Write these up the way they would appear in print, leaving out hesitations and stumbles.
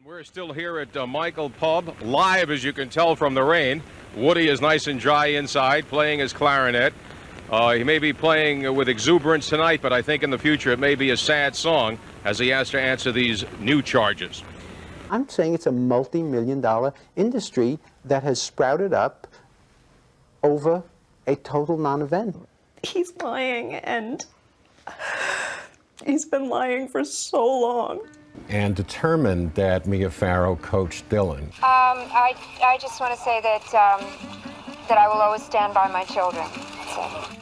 We're still here at Michael Pub, live as you can tell from the rain. Woody is nice and dry inside, playing his clarinet. He may be playing with exuberance tonight, but I think in the future it may be a sad song as he has to answer these new charges. I'm saying it's a multi-million-dollar industry that has sprouted up over a total non-event. He's lying, and he's been lying for so long. And determined that Mia Farrow coached Dylan. I just want to say that that I will always stand by my children. That's it.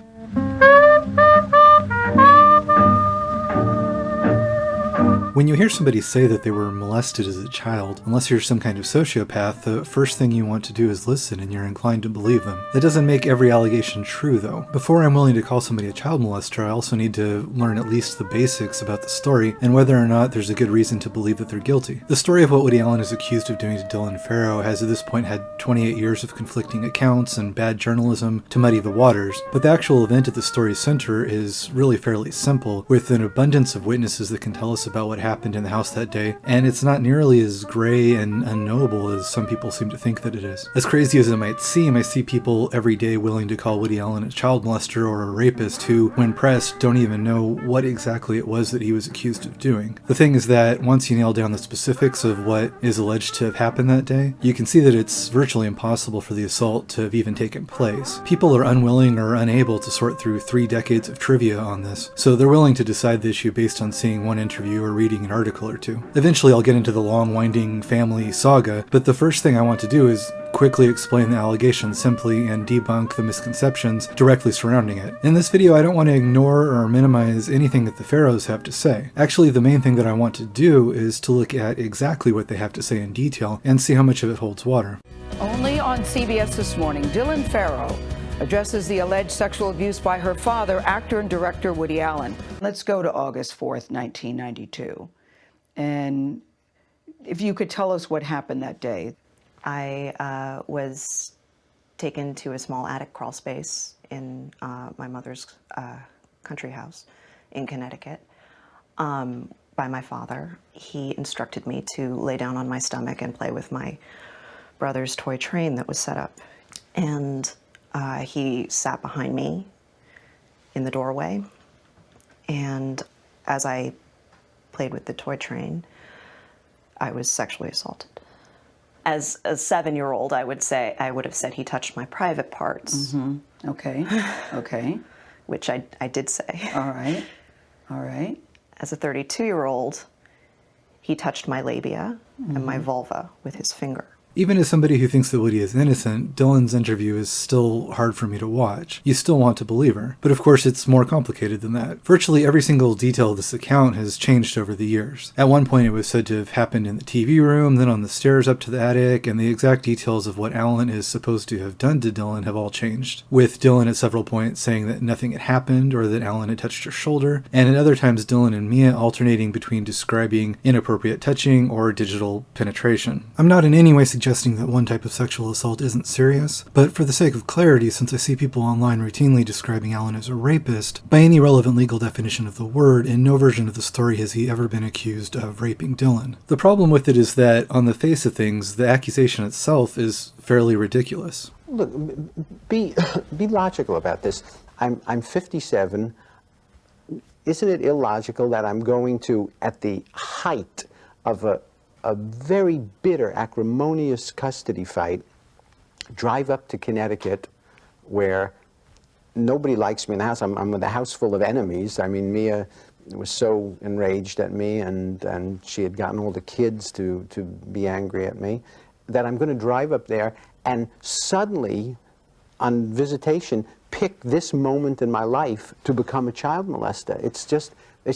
When you hear somebody say that they were molested as a child, unless you're some kind of sociopath, the first thing you want to do is listen, and you're inclined to believe them. That doesn't make every allegation true, though. Before I'm willing to call somebody a child molester, I also need to learn at least the basics about the story, and whether or not there's a good reason to believe that they're guilty. The story of what Woody Allen is accused of doing to Dylan Farrow has at this point had 28 years of conflicting accounts and bad journalism to muddy the waters, but the actual event at the story's center is really fairly simple, with an abundance of witnesses that can tell us about what happened in the house that day, and it's not nearly as gray and unknowable as some people seem to think that it is. As crazy as it might seem, I see people every day willing to call Woody Allen a child molester or a rapist who, when pressed, don't even know what exactly it was that he was accused of doing. The thing is that once you nail down the specifics of what is alleged to have happened that day, you can see that it's virtually impossible for the assault to have even taken place. People are unwilling or unable to sort through 3 decades of trivia on this, so they're willing to decide the issue based on seeing one interview or reading an article or two. Eventually I'll get into the long winding family saga, but the first thing I want to do is quickly explain the allegations simply and debunk the misconceptions directly surrounding it. In this video I don't want to ignore or minimize anything that the Farrows have to say. Actually, the main thing that I want to do is to look at exactly what they have to say in detail and see how much of it holds water. Only on CBS This Morning, Dylan Farrow addresses the alleged sexual abuse by her father, actor and director Woody Allen. Let's go to August 4th, 1992. And if you could tell us what happened that day. I was taken to a small attic crawl space in my mother's country house in Connecticut by my father. He instructed me to lay down on my stomach and play with my brother's toy train that was set up. And he sat behind me in the doorway. And as I played with the toy train, I was sexually assaulted. As a 7-year-old, I would have said he touched my private parts. Mm-hmm. Okay. Which I did say. All right. As a 32-year-old, he touched my labia and my vulva with his finger. Even as somebody who thinks that Woody is innocent, Dylan's interview is still hard for me to watch. You still want to believe her. But of course it's more complicated than that. Virtually every single detail of this account has changed over the years. At one point it was said to have happened in the TV room, then on the stairs up to the attic, and the exact details of what Allen is supposed to have done to Dylan have all changed. With Dylan at several points saying that nothing had happened or that Allen had touched her shoulder, and at other times Dylan and Mia alternating between describing inappropriate touching or digital penetration. I'm not in any way suggesting that one type of sexual assault isn't serious, but for the sake of clarity, since I see people online routinely describing Allen as a rapist, by any relevant legal definition of the word, in no version of the story has he ever been accused of raping Dylan. The problem with it is that, on the face of things, the accusation itself is fairly ridiculous. Look, be logical about this. I'm 57. Isn't it illogical that I'm going to, at the height of a very bitter, acrimonious custody fight, drive up to Connecticut where nobody likes me in the house. I'm with a house full of enemies. I mean, Mia was so enraged at me, and she had gotten all the kids to be angry at me, that I'm going to drive up there and suddenly, on visitation, pick this moment in my life to become a child molester. It's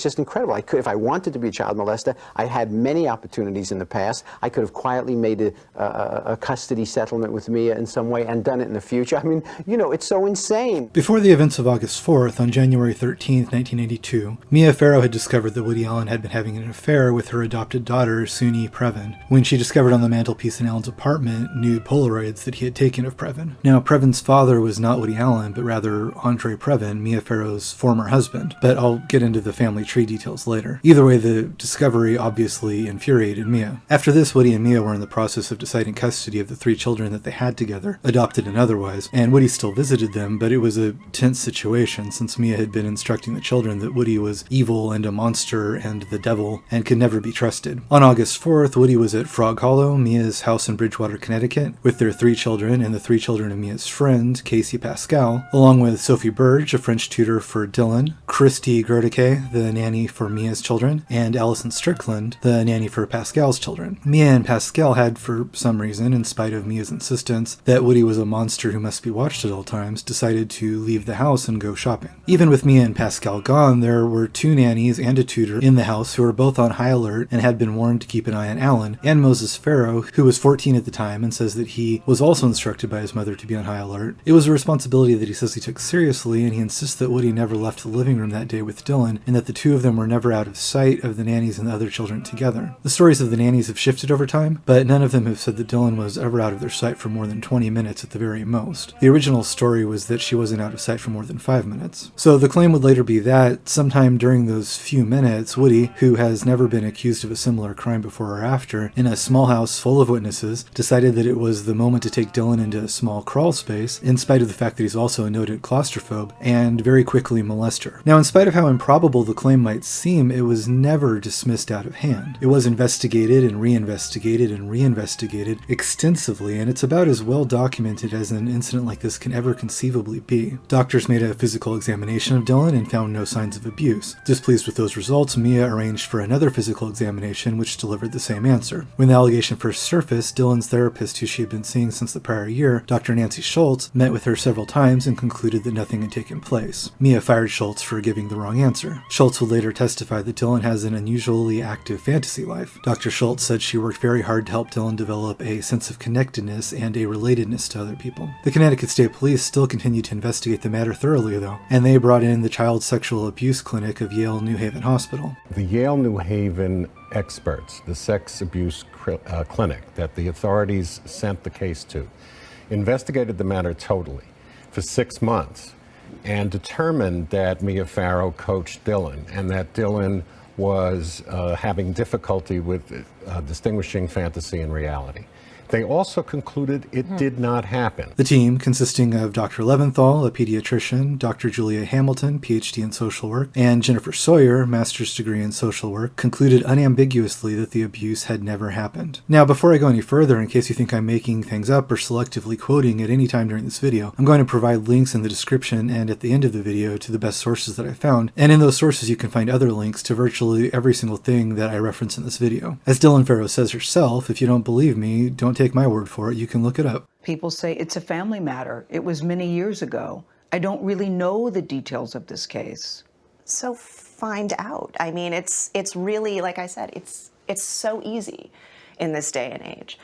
just incredible. If I wanted to be a child molester, I had many opportunities in the past. I could have quietly made a custody settlement with Mia in some way and done it in the future. I mean, you know, it's so insane. Before the events of August 4th, on January 13th, 1982, Mia Farrow had discovered that Woody Allen had been having an affair with her adopted daughter, Suni Previn, when she discovered on the mantelpiece in Allen's apartment nude Polaroids that he had taken of Previn. Now, Previn's father was not Woody Allen, but rather Andre Previn, Mia Farrow's former husband. But I'll get into the family family tree details later. Either way, the discovery obviously infuriated Mia. After this, Woody and Mia were in the process of deciding custody of the 3 children that they had together, adopted and otherwise, and Woody still visited them, but it was a tense situation since Mia had been instructing the children that Woody was evil and a monster and the devil and could never be trusted. On August 4th, Woody was at Frog Hollow, Mia's house in Bridgewater, Connecticut, with their 3 children and the 3 children of Mia's friend, Casey Pascal, along with Sophie Burge, a French tutor for Dylan, Christy Gerdeke, the nanny for Mia's children, and Allison Strickland, the nanny for Pascal's children. Mia and Pascal had, for some reason, in spite of Mia's insistence that Woody was a monster who must be watched at all times, decided to leave the house and go shopping. Even with Mia and Pascal gone, there were 2 nannies and a tutor in the house who were both on high alert and had been warned to keep an eye on Alan, and Moses Farrow, who was 14 at the time and says that he was also instructed by his mother to be on high alert. It was a responsibility that he says he took seriously, and he insists that Woody never left the living room that day with Dylan, and that the 2 of them were never out of sight of the nannies and the other children together. The stories of the nannies have shifted over time, but none of them have said that Dylan was ever out of their sight for more than 20 minutes at the very most. The original story was that she wasn't out of sight for more than 5 minutes. So the claim would later be that sometime during those few minutes, Woody, who has never been accused of a similar crime before or after, in a small house full of witnesses, decided that it was the moment to take Dylan into a small crawl space, in spite of the fact that he's also a noted claustrophobe, and very quickly molest her. Now, in spite of how improbable the claim might seem, it was never dismissed out of hand. It was investigated and reinvestigated and reinvestigated extensively, and it's about as well documented as an incident like this can ever conceivably be. Doctors made a physical examination of Dylan and found no signs of abuse. Displeased with those results, Mia arranged for another physical examination which delivered the same answer. When the allegation first surfaced, Dylan's therapist, who she had been seeing since the prior year, Dr. Nancy Schultz, met with her several times and concluded that nothing had taken place. Mia fired Schultz for giving the wrong answer. Schultz would later testify that Dylan has an unusually active fantasy life. Dr. Schultz said she worked very hard to help Dylan develop a sense of connectedness and a relatedness to other people. The Connecticut State Police still continued to investigate the matter thoroughly, though, and they brought in the Child Sexual Abuse Clinic of Yale New Haven Hospital. The Yale New Haven experts, the sex abuse clinic that the authorities sent the case to, investigated the matter totally for 6 months and determined that Mia Farrow coached Dylan and that Dylan was having difficulty with distinguishing fantasy and reality. They also concluded it did not happen. The team, consisting of Dr. Leventhal, a pediatrician, Dr. Julia Hamilton, PhD in social work, and Jennifer Sawyer, master's degree in social work, concluded unambiguously that the abuse had never happened. Now, before I go any further, in case you think I'm making things up or selectively quoting at any time during this video, I'm going to provide links in the description and at the end of the video to the best sources that I found, and in those sources you can find other links to virtually every single thing that I reference in this video. As Dylan Farrow says herself, if you don't believe me, don't take my word for it, you can look it up. People say it's a family matter. It was many years ago. I don't really know the details of this case. So find out. I mean, it's really, like I said, it's so easy in this day and age.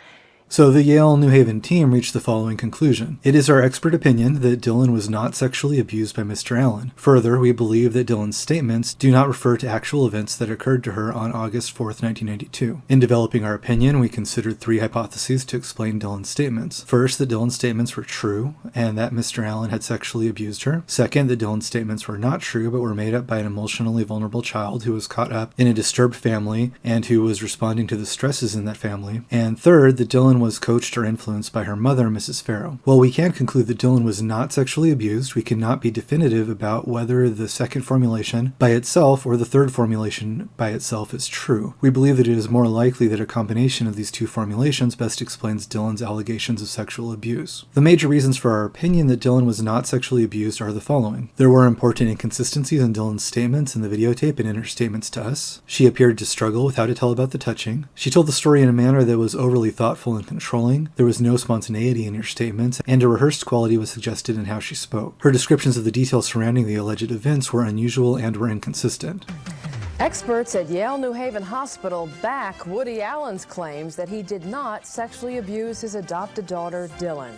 So the Yale New Haven team reached the following conclusion. It is our expert opinion that Dylan was not sexually abused by Mr. Allen. Further, we believe that Dylan's statements do not refer to actual events that occurred to her on August 4th, 1992. In developing our opinion, we considered 3 hypotheses to explain Dylan's statements. First, that Dylan's statements were true, and that Mr. Allen had sexually abused her. Second, that Dylan's statements were not true, but were made up by an emotionally vulnerable child who was caught up in a disturbed family and who was responding to the stresses in that family. And third, that Dylan was coached or influenced by her mother, Mrs. Farrow. While we can conclude that Dylan was not sexually abused, we cannot be definitive about whether the second formulation by itself or the third formulation by itself is true. We believe that it is more likely that a combination of these 2 formulations best explains Dylan's allegations of sexual abuse. The major reasons for our opinion that Dylan was not sexually abused are the following. There were important inconsistencies in Dylan's statements in the videotape and in her statements to us. She appeared to struggle with how to tell about the touching. She told the story in a manner that was overly thoughtful and controlling. There was no spontaneity in her statements, and a rehearsed quality was suggested in how she spoke. Her descriptions of the details surrounding the alleged events were unusual and were inconsistent. Experts at Yale New Haven Hospital back Woody Allen's claims that he did not sexually abuse his adopted daughter, Dylan.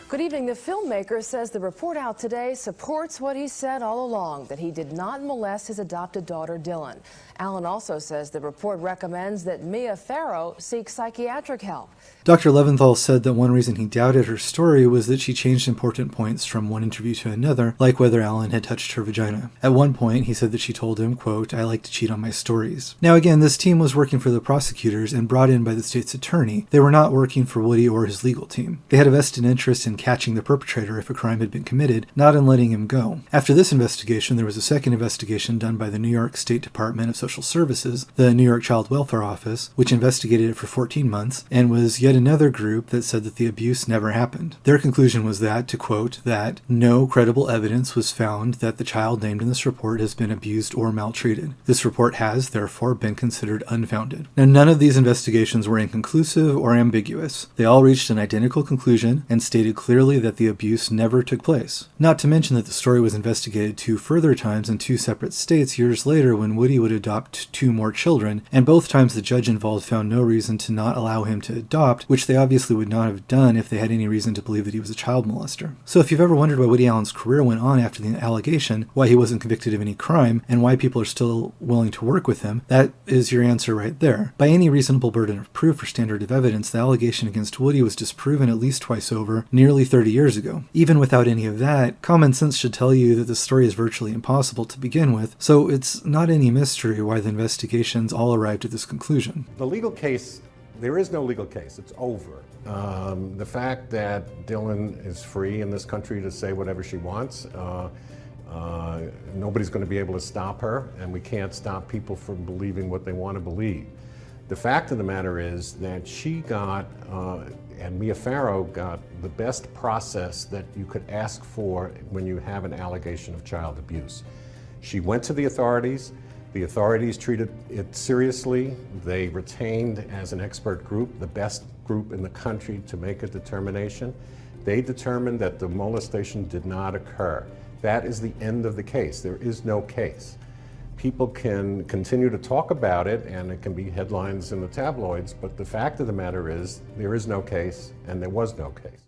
Good evening. The filmmaker says the report out today supports what he said all along, that he did not molest his adopted daughter, Dylan. Allen also says the report recommends that Mia Farrow seek psychiatric help. Dr. Leventhal said that one reason he doubted her story was that she changed important points from one interview to another, like whether Allen had touched her vagina. At one point, he said that she told him, quote, "I like to cheat on my stories." Now again, this team was working for the prosecutors and brought in by the state's attorney. They were not working for Woody or his legal team. They had a vested interest in catching the perpetrator if a crime had been committed, not in letting him go. After this investigation, there was a second investigation done by the New York State Department of Social Services, the New York Child Welfare Office, which investigated it for 14 months, and was yet another group that said that the abuse never happened. Their conclusion was that, to quote, that no credible evidence was found that the child named in this report has been abused or maltreated. This report has, therefore, been considered unfounded. Now, none of these investigations were inconclusive or ambiguous. They all reached an identical conclusion and stated clearly that the abuse never took place. Not to mention that the story was investigated 2 further times in 2 separate states years later when Woody would adopt 2 more children, and both times the judge involved found no reason to not allow him to adopt, which they obviously would not have done if they had any reason to believe that he was a child molester. So if you've ever wondered why Woody Allen's career went on after the allegation, why he wasn't convicted of any crime, and why people are still willing to work with him, that is your answer right there. By any reasonable burden of proof or standard of evidence, the allegation against Woody was disproven at least twice over, nearly 30 years ago. Even without any of that, common sense should tell you that the story is virtually impossible to begin with, so it's not any mystery why the investigations all arrived at this conclusion. The legal case, there is no legal case. It's over. The fact that Dylan is free in this country to say whatever she wants, nobody's going to be able to stop her, and we can't stop people from believing what they want to believe. The fact of the matter is that she got, and Mia Farrow got, the best process that you could ask for when you have an allegation of child abuse. She went to the authorities. The authorities treated it seriously. They retained, as an expert group, the best group in the country to make a determination. They determined that the molestation did not occur. That is the end of the case. There is no case. People can continue to talk about it, and it can be headlines in the tabloids, but the fact of the matter is there is no case, and there was no case.